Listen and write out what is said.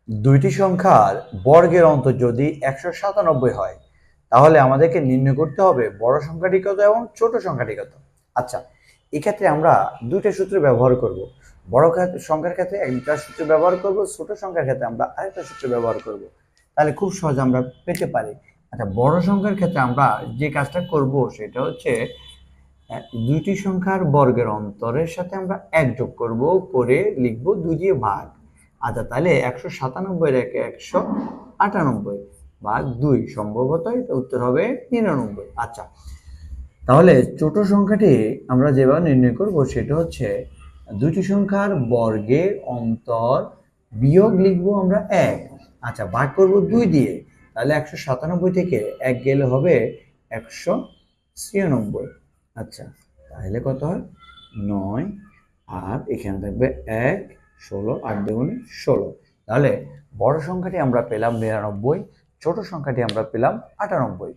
দুইটি সংখ্যার বর্গের অন্তর যদি 197 হয় তাহলে আমাদেরকে নির্ণয় করতে হবে বড় সংখ্যাটি কত এবং ছোট সংখ্যাটি কত। আচ্ছা, এক্ষেত্রে আমরা দুইটা সূত্র ব্যবহার করব। বড় সংখ্যার ক্ষেত্রে একটা সূত্র ব্যবহার করব, ছোট সংখ্যার ক্ষেত্রে আমরা আরেকটা সূত্র ব্যবহার করব, তাহলে খুব সহজে আমরা পেতে পারি। আচ্ছা, বড় সংখ্যার ক্ষেত্রে আমরা যে কাজটা করব সেটা হচ্ছে দুইটি সংখ্যার বর্গের অন্তরের সাথে আমরা এক যোগ করব, করে লিখব 2 দিয়ে ভাগ। আচ্ছা, তাহলে 197 রেখে 198 ভাগ 2, সম্ভবত এটা উত্তর হবে 99। আচ্ছা, তাহলে ছোট সংখ্যাটি আমরা যেভাবে নির্ণয় করব সেটা হচ্ছে দুইটি সংখ্যার বর্গের অন্তর বিয়োগ লিখবো আমরা 1। আচ্ছা, ভাগ করব 2 দিয়ে, তাহলে 197 থেকে 1 গেলে হবে 196। আচ্ছা, তাহলে কত হয় 9, আর এখানে থাকবে 1, 16, 8 দুগুণে 16। তাহলে বড় সংখ্যাটি আমরা পেলাম 99, ছোট সংখ্যাটি আমরা পেলাম 98।